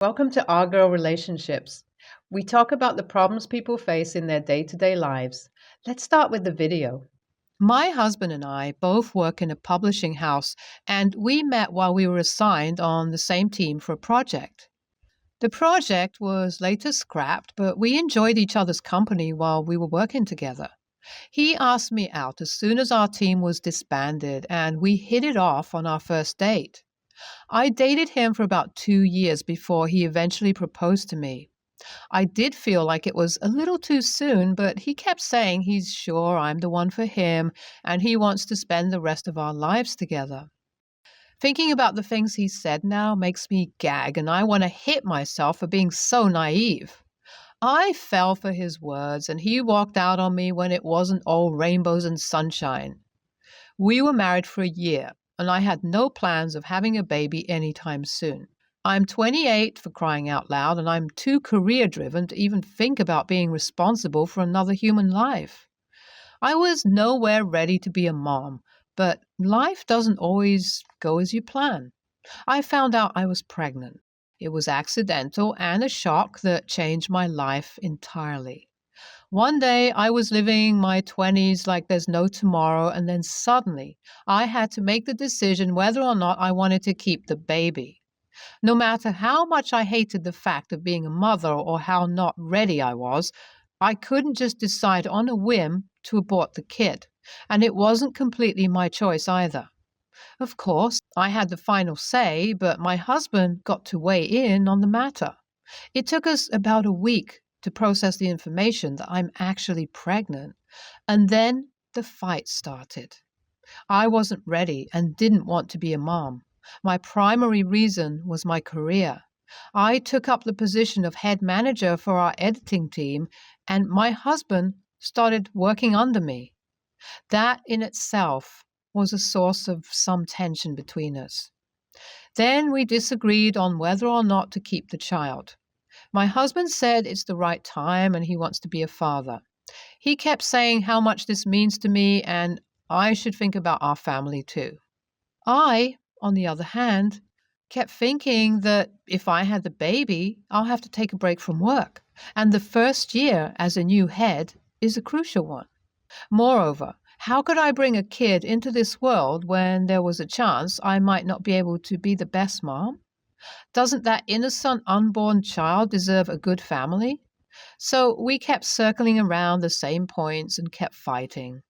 Welcome to Our Girl Relationships. We talk about the problems people face in their day to day lives. Let's start with the video. My husband and I both work in a publishing house, and we met while we were assigned on the same team for a project. The project was later scrapped, but we enjoyed each other's company while we were working together. He asked me out as soon as our team was disbanded, and we hit it off on our first date. I dated him for about 2 years before he eventually proposed to me. I did feel like it was a little too soon, but he kept saying he's sure I'm the one for him and he wants to spend the rest of our lives together. Thinking about the things he said now makes me gag, and I want to hit myself for being so naive. I fell for his words, and he walked out on me when it wasn't all rainbows and sunshine. We were married for a year, and I had no plans of having a baby anytime soon. I'm 28 for crying out loud, and I'm too career driven to even think about being responsible for another human life. I was nowhere ready to be a mom, but life doesn't always go as you plan. I found out I was pregnant. It was accidental and a shock that changed my life entirely. One day I was living my 20s like there's no tomorrow, and then suddenly I had to make the decision whether or not I wanted to keep the baby. No matter how much I hated the fact of being a mother or how not ready I was, I couldn't just decide on a whim to abort the kid, and it wasn't completely my choice either. Of course, I had the final say, but my husband got to weigh in on the matter. It took us about a week to process the information that I'm actually pregnant, and then the fight started. I wasn't ready and didn't want to be a mom. My primary reason was my career. I took up the position of head manager for our editing team, and my husband started working under me. That in itself was a source of some tension between us. Then we disagreed on whether or not to keep the child. My husband said it's the right time and he wants to be a father. He kept saying how much this means to me and I should think about our family too. I, on the other hand, kept thinking that if I had the baby, I'll have to take a break from work. And the first year as a new head is a crucial one. Moreover, how could I bring a kid into this world when there was a chance I might not be able to be the best mom? Doesn't that innocent unborn child deserve a good family? So we kept circling around the same points and kept fighting.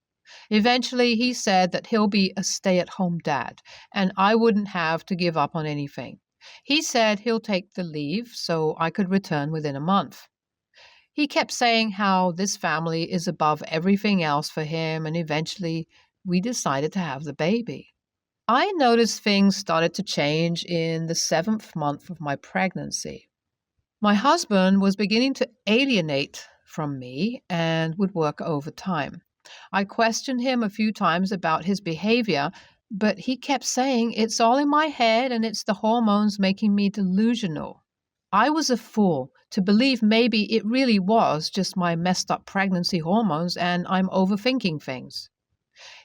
Eventually, he said that he'll be a stay-at-home dad, and I wouldn't have to give up on anything. He said he'll take the leave so I could return within a month. He kept saying how this family is above everything else for him, and eventually we decided to have the baby. I noticed things started to change in the 7th month of my pregnancy. My husband was beginning to alienate from me and would work overtime. I questioned him a few times about his behavior, but he kept saying it's all in my head and it's the hormones making me delusional. I was a fool to believe maybe it really was just my messed up pregnancy hormones and I'm overthinking things.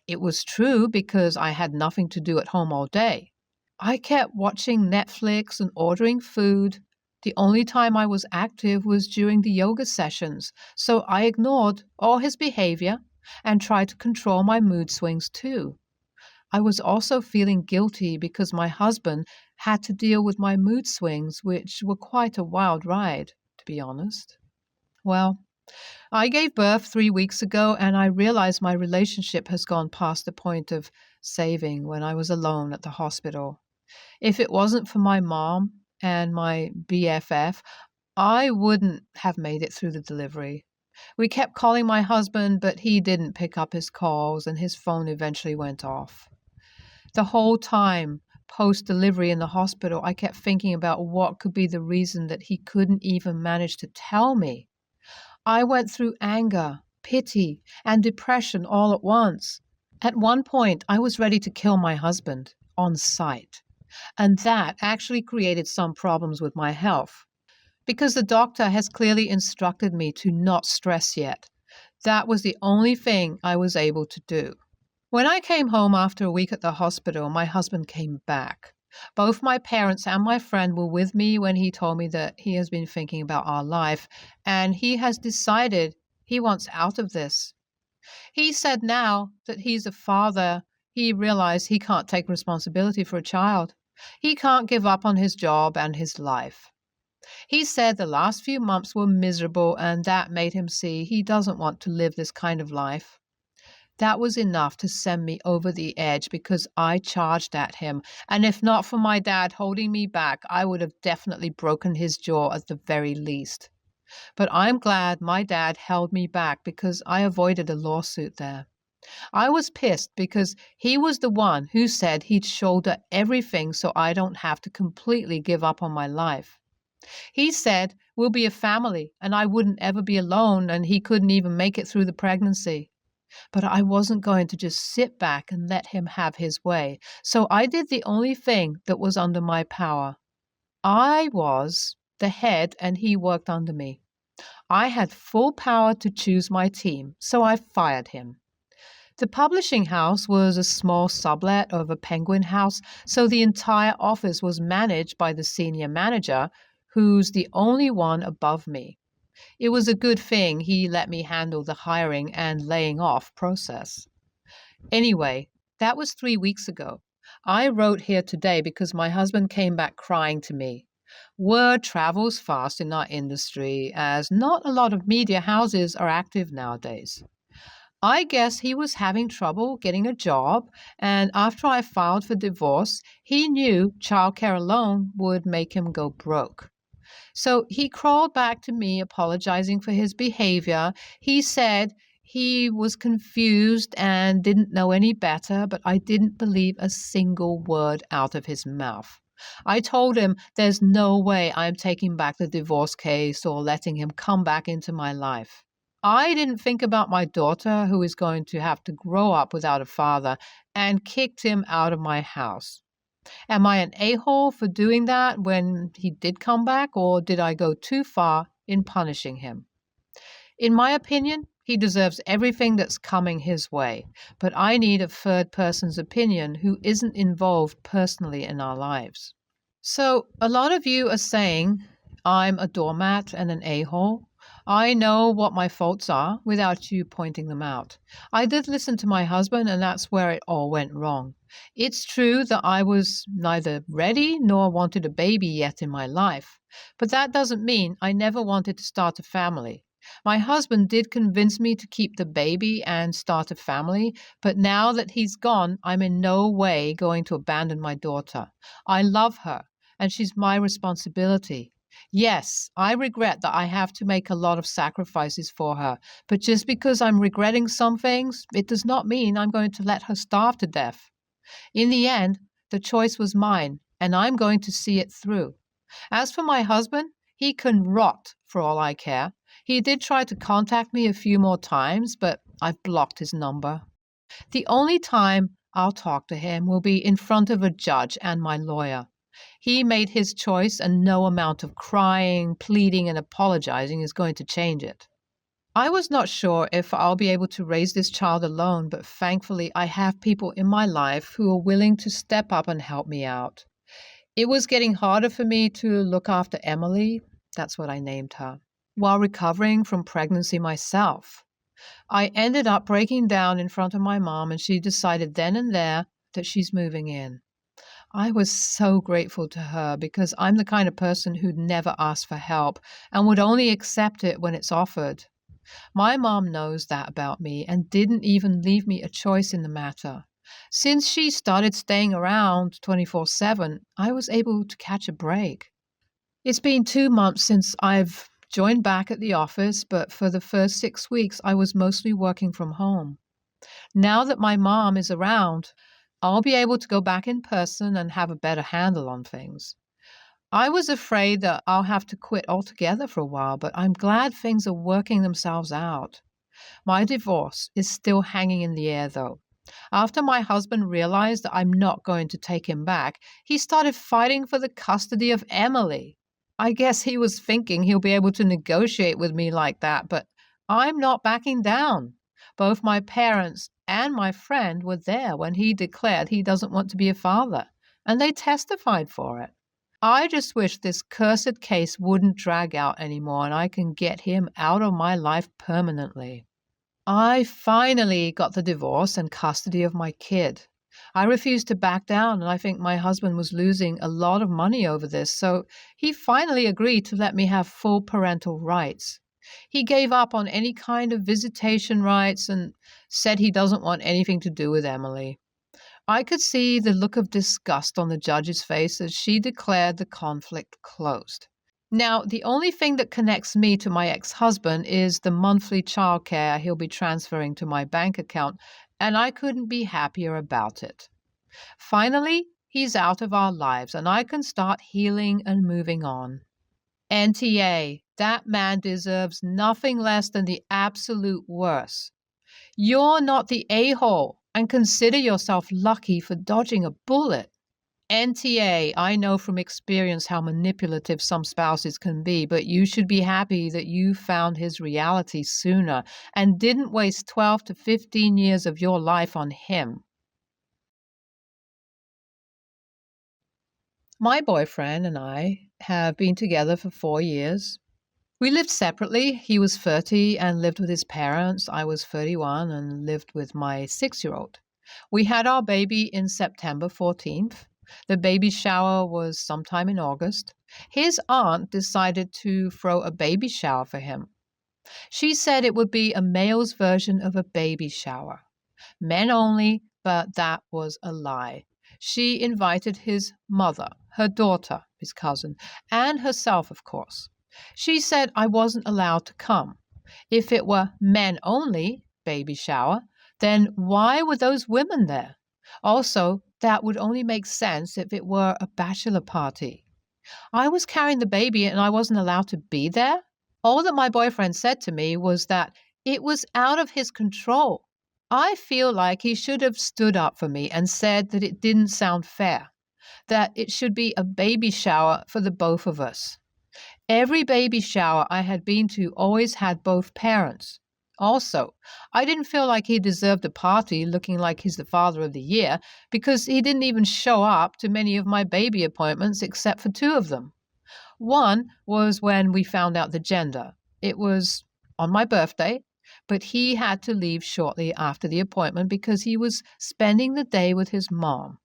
It was true because I had nothing to do at home all day. I kept watching Netflix and ordering food. The only time I was active was during the yoga sessions, so I ignored all his behavior and tried to control my mood swings too. I was also feeling guilty because my husband had to deal with my mood swings, which were quite a wild ride, to be honest. Well, I gave birth 3 weeks ago, and I realized my relationship has gone past the point of saving when I was alone at the hospital. If it wasn't for my mom and my BFF, I wouldn't have made it through the delivery. We kept calling my husband, but he didn't pick up his calls, and his phone eventually went off. The whole time, post-delivery in the hospital, I kept thinking about what could be the reason that he couldn't even manage to tell me. I went through anger, pity, and depression all at once. At one point, I was ready to kill my husband on sight, and that actually created some problems with my health. Because the doctor has clearly instructed me to not stress yet. That was the only thing I was able to do. When I came home after a week at the hospital, my husband came back. Both my parents and my friend were with me when he told me that he has been thinking about our life and he has decided he wants out of this. He said now that he's a father, he realized he can't take responsibility for a child. He can't give up on his job and his life. He said the last few months were miserable and that made him see he doesn't want to live this kind of life. That was enough to send me over the edge because I charged at him, and if not for my dad holding me back, I would have definitely broken his jaw at the very least. But I'm glad my dad held me back because I avoided a lawsuit there. I was pissed because he was the one who said he'd shoulder everything so I don't have to completely give up on my life. He said we'll be a family and I wouldn't ever be alone and he couldn't even make it through the pregnancy. But I wasn't going to just sit back and let him have his way, so I did the only thing that was under my power. I was the head and he worked under me. I had full power to choose my team, so I fired him. The publishing house was a small sublet of a Penguin house, so the entire office was managed by the senior manager, who's the only one above me. It was a good thing he let me handle the hiring and laying off process. Anyway, that was 3 weeks ago. I wrote here today because my husband came back crying to me. Word travels fast in our industry, as not a lot of media houses are active nowadays. I guess he was having trouble getting a job, and after I filed for divorce, he knew childcare alone would make him go broke. So he crawled back to me apologizing for his behavior. He said he was confused and didn't know any better, but I didn't believe a single word out of his mouth. I told him there's no way I'm taking back the divorce case or letting him come back into my life. I didn't think about my daughter, who is going to have to grow up without a father, and kicked him out of my house. Am I an a-hole for doing that when he did come back, or did I go too far in punishing him? In my opinion, he deserves everything that's coming his way, but I need a third person's opinion who isn't involved personally in our lives. So, a lot of you are saying I'm a doormat and an a-hole. I know what my faults are without you pointing them out. I did listen to my husband, and that's where it all went wrong. It's true that I was neither ready nor wanted a baby yet in my life, but that doesn't mean I never wanted to start a family. My husband did convince me to keep the baby and start a family, but now that he's gone, I'm in no way going to abandon my daughter. I love her, and she's my responsibility. Yes, I regret that I have to make a lot of sacrifices for her, but just because I'm regretting some things, it does not mean I'm going to let her starve to death. In the end, the choice was mine, and I'm going to see it through. As for my husband, he can rot for all I care. He did try to contact me a few more times, but I've blocked his number. The only time I'll talk to him will be in front of a judge and my lawyer. He made his choice, and no amount of crying, pleading, and apologizing is going to change it. I was not sure if I'll be able to raise this child alone, but thankfully I have people in my life who are willing to step up and help me out. It was getting harder for me to look after Emily, that's what I named her, while recovering from pregnancy myself. I ended up breaking down in front of my mom, and she decided then and there that she's moving in. I was so grateful to her because I'm the kind of person who'd never ask for help and would only accept it when it's offered. My mom knows that about me and didn't even leave me a choice in the matter. Since she started staying around 24/7, I was able to catch a break. It's been 2 months since I've joined back at the office, but for the first 6 weeks, I was mostly working from home. Now that my mom is around, I'll be able to go back in person and have a better handle on things. I was afraid that I'll have to quit altogether for a while, but I'm glad things are working themselves out. My divorce is still hanging in the air, though. After my husband realized that I'm not going to take him back, he started fighting for the custody of Emily. I guess he was thinking he'll be able to negotiate with me like that, but I'm not backing down. Both my parents and my friend were there when he declared he doesn't want to be a father. and they testified for it. I just wish this cursed case wouldn't drag out anymore and I can get him out of my life permanently. I finally got the divorce and custody of my kid. I refused to back down, and I think my husband was losing a lot of money over this, so he finally agreed to let me have full parental rights. He gave up on any kind of visitation rights and said he doesn't want anything to do with Emily. I could see the look of disgust on the judge's face as she declared the conflict closed. Now, the only thing that connects me to my ex-husband is the monthly childcare he'll be transferring to my bank account, and I couldn't be happier about it. Finally, he's out of our lives, and I can start healing and moving on. NTA, that man deserves nothing less than the absolute worst. You're not the a-hole, and consider yourself lucky for dodging a bullet. NTA, I know from experience how manipulative some spouses can be, but you should be happy that you found his reality sooner and didn't waste 12 to 15 years of your life on him. My boyfriend and I have been together for 4 years. We lived separately. He was 30 and lived with his parents. I was 31 and lived with my 6-year-old. We had our baby in September 14th. The baby shower was sometime in August. His aunt decided to throw a baby shower for him. She said it would be a male's version of a baby shower. Men only, but that was a lie. She invited his mother, her daughter, his cousin, and herself, of course. She said I wasn't allowed to come. If it were men only baby shower, then why were those women there? Also, that would only make sense if it were a bachelor party. I was carrying the baby and I wasn't allowed to be there? All that my boyfriend said to me was that it was out of his control. I feel like he should have stood up for me and said that it didn't sound fair, that it should be a baby shower for the both of us. Every baby shower I had been to always had both parents. Also, I didn't feel like he deserved a party looking like he's the father of the year because he didn't even show up to many of my baby appointments except for 2 of them. One was when we found out the gender. It was on my birthday, but he had to leave shortly after the appointment because he was spending the day with his mom.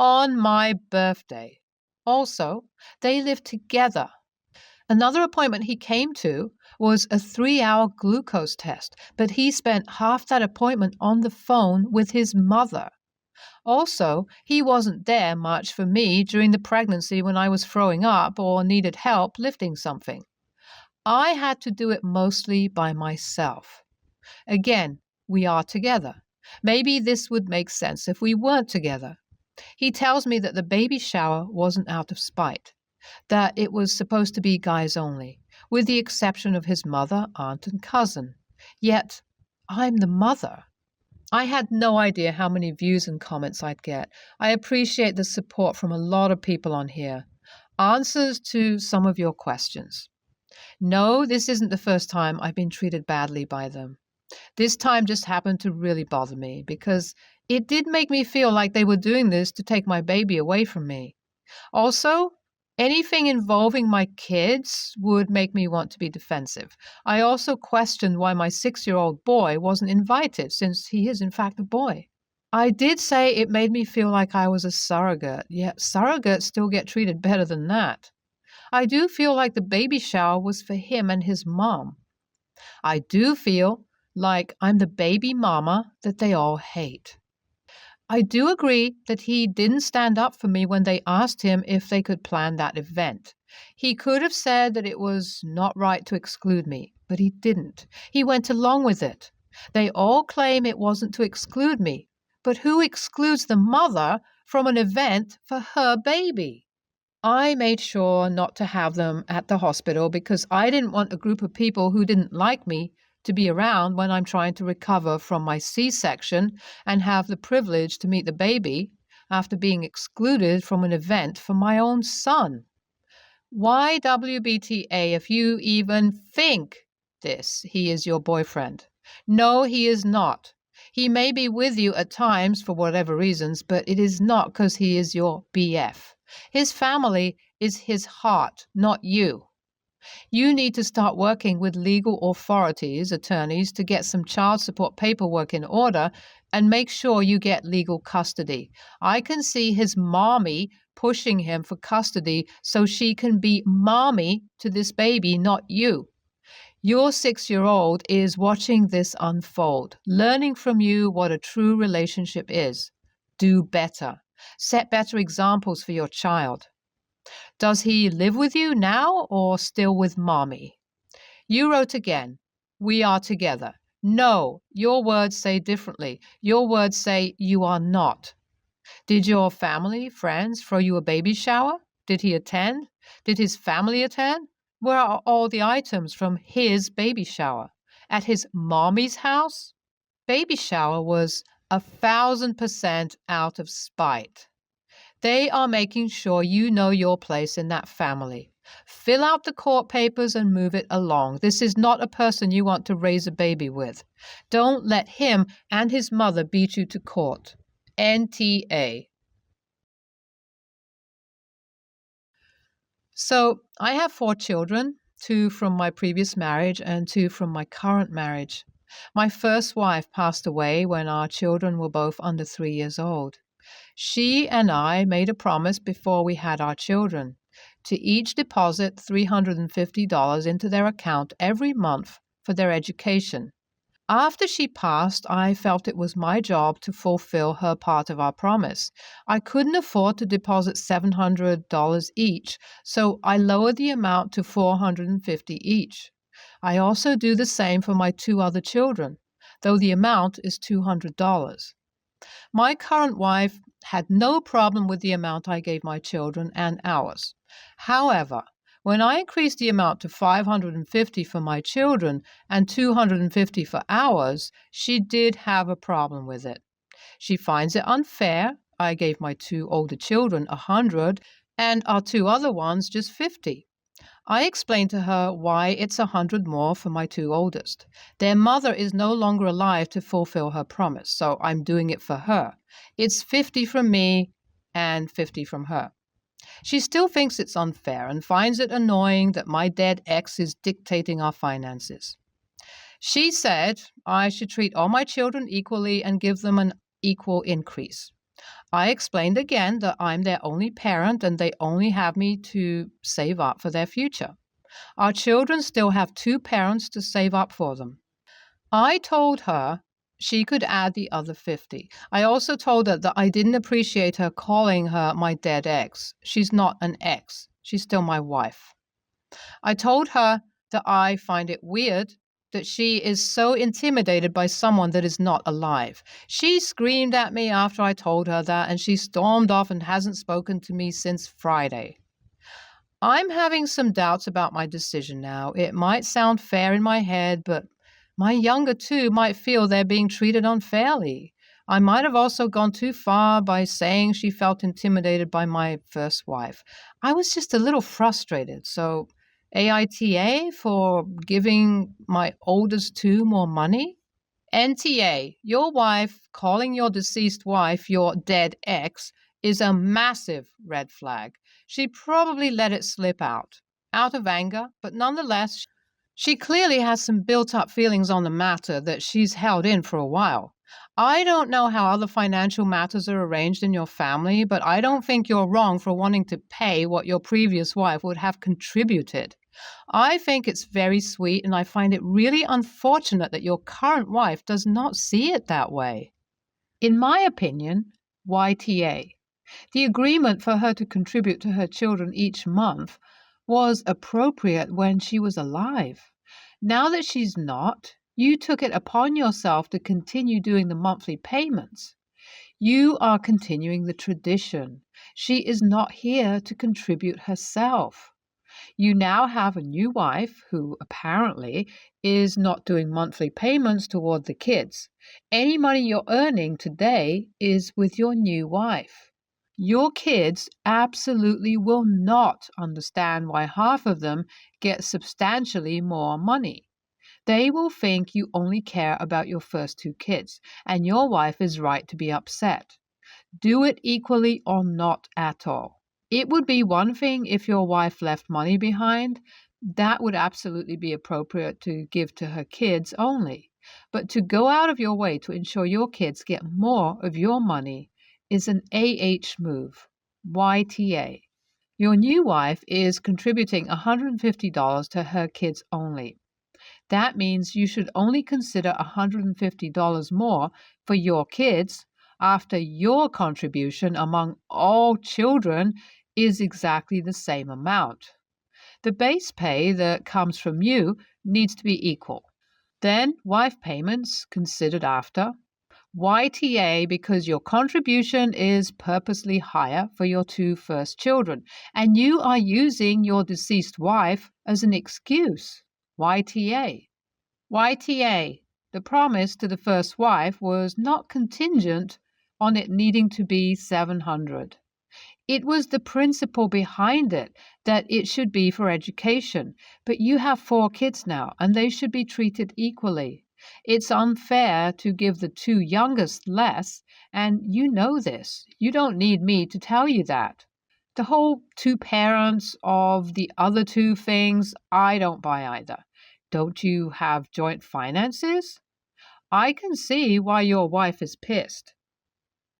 On my birthday. Also, they lived together. Another appointment he came to was a 3-hour glucose test, but he spent half that appointment on the phone with his mother. Also, he wasn't there much for me during the pregnancy when I was throwing up or needed help lifting something. I had to do it mostly by myself. Again, we are together. Maybe this would make sense if we weren't together. He tells me that the baby shower wasn't out of spite, that it was supposed to be guys only, with the exception of his mother, aunt, and cousin. Yet, I'm the mother. I had no idea how many views and comments I'd get. I appreciate the support from a lot of people on here. Answers to some of your questions. No, this isn't the first time I've been treated badly by them. This time just happened to really bother me because it did make me feel like they were doing this to take my baby away from me. Also, anything involving my kids would make me want to be defensive. I also questioned why my 6-year-old boy wasn't invited, since he is in fact a boy. I did say it made me feel like I was a surrogate, yet surrogates still get treated better than that. I do feel like the baby shower was for him and his mom. I do feel like I'm the baby mama that they all hate. I do agree that he didn't stand up for me when they asked him if they could plan that event. He could have said that it was not right to exclude me, but he didn't. He went along with it. They all claim it wasn't to exclude me, but who excludes the mother from an event for her baby? I made sure not to have them at the hospital because I didn't want a group of people who didn't like me to be around when I'm trying to recover from my C-section and have the privilege to meet the baby after being excluded from an event for my own son. Why WBTA if you even think this? He is your boyfriend. No, he is not. He may be with you at times for whatever reasons, but it is not because he is your BF. His family is his heart, not you. You need to start working with legal authorities, attorneys, to get some child support paperwork in order and make sure you get legal custody. I can see his mommy pushing him for custody so she can be mommy to this baby, not you. Your 6-year-old is watching this unfold, learning from you what a true relationship is. Do better. Set better examples for your child. Does he live with you now or still with mommy? You wrote again, we are together. No, your words say differently. Your words say you are not. Did your family, friends throw you a baby shower? Did he attend? Did his family attend? Where are all the items from his baby shower? At his mommy's house? Baby shower was 1,000% out of spite. They are making sure you know your place in that family. Fill out the court papers and move it along. This is not a person you want to raise a baby with. Don't let him and his mother beat you to court. NTA. So I have 4 children, 2 from my previous marriage and 2 from my current marriage. My first wife passed away when our children were both under 3 years old. She and I made a promise before we had our children to each deposit $350 into their account every month for their education. After she passed, I felt it was my job to fulfill her part of our promise. I couldn't afford to deposit $700 each, so I lowered the amount to $450 each. I also do the same for my 2 other children, though the amount is $200. My current wife had no problem with the amount I gave my children and ours. However, when I increased the amount to $550 for my children and $250 for ours, she did have a problem with it. She finds it unfair. I gave my 2 older children $100 and our 2 other ones just $50. I explained to her why it's $100 more for my 2 oldest. Their mother is no longer alive to fulfill her promise, so I'm doing it for her. It's $50 from me and $50 from her. She still thinks it's unfair and finds it annoying that my dead ex is dictating our finances. She said I should treat all my children equally and give them an equal increase. I explained again that I'm their only parent and they only have me to save up for their future. Our children still have 2 parents to save up for them. I told her she could add the other $50. I also told her that I didn't appreciate her calling her my dead ex. She's not an ex. She's still my wife. I told her that I find it weird that she is so intimidated by someone that is not alive. She screamed at me after I told her that, and she stormed off and hasn't spoken to me since Friday. I'm having some doubts about my decision now. It might sound fair in my head, but my younger 2 might feel they're being treated unfairly. I might have also gone too far by saying she felt intimidated by my first wife. I was just a little frustrated, so AITA for giving my oldest 2 more money? NTA, your wife calling your deceased wife your dead ex is a massive red flag. She probably let it slip out of anger, but nonetheless, she clearly has some built-up feelings on the matter that she's held in for a while. I don't know how other financial matters are arranged in your family, but I don't think you're wrong for wanting to pay what your previous wife would have contributed. I think it's very sweet, and I find it really unfortunate that your current wife does not see it that way. In my opinion, YTA, the agreement for her to contribute to her children each month was appropriate when she was alive. Now that she's not, you took it upon yourself to continue doing the monthly payments. You are continuing the tradition. She is not here to contribute herself. You now have a new wife who apparently is not doing monthly payments toward the kids. Any money you're earning today is with your new wife. Your kids absolutely will not understand why half of them get substantially more money. They will think you only care about your first two kids, and your wife is right to be upset. Do it equally or not at all. It would be one thing if your wife left money behind. That would absolutely be appropriate to give to her kids only. But to go out of your way to ensure your kids get more of your money is an move, YTA. Your new wife is contributing $150 to her kids only. That means you should only consider $150 more for your kids after your contribution among all children is exactly the same amount. The base pay that comes from you needs to be equal. Then wife payments considered after. YTA because your contribution is purposely higher for your two first children, and you are using your deceased wife as an excuse. YTA. YTA. The promise to the first wife was not contingent on it needing to be 700. It was the principle behind it that it should be for education, but you have 4 kids now and they should be treated equally. It's unfair to give the 2 youngest less, and you know this. You don't need me to tell you that. The whole 2 parents of the other 2 things, I don't buy either. Don't you have joint finances? I can see why your wife is pissed.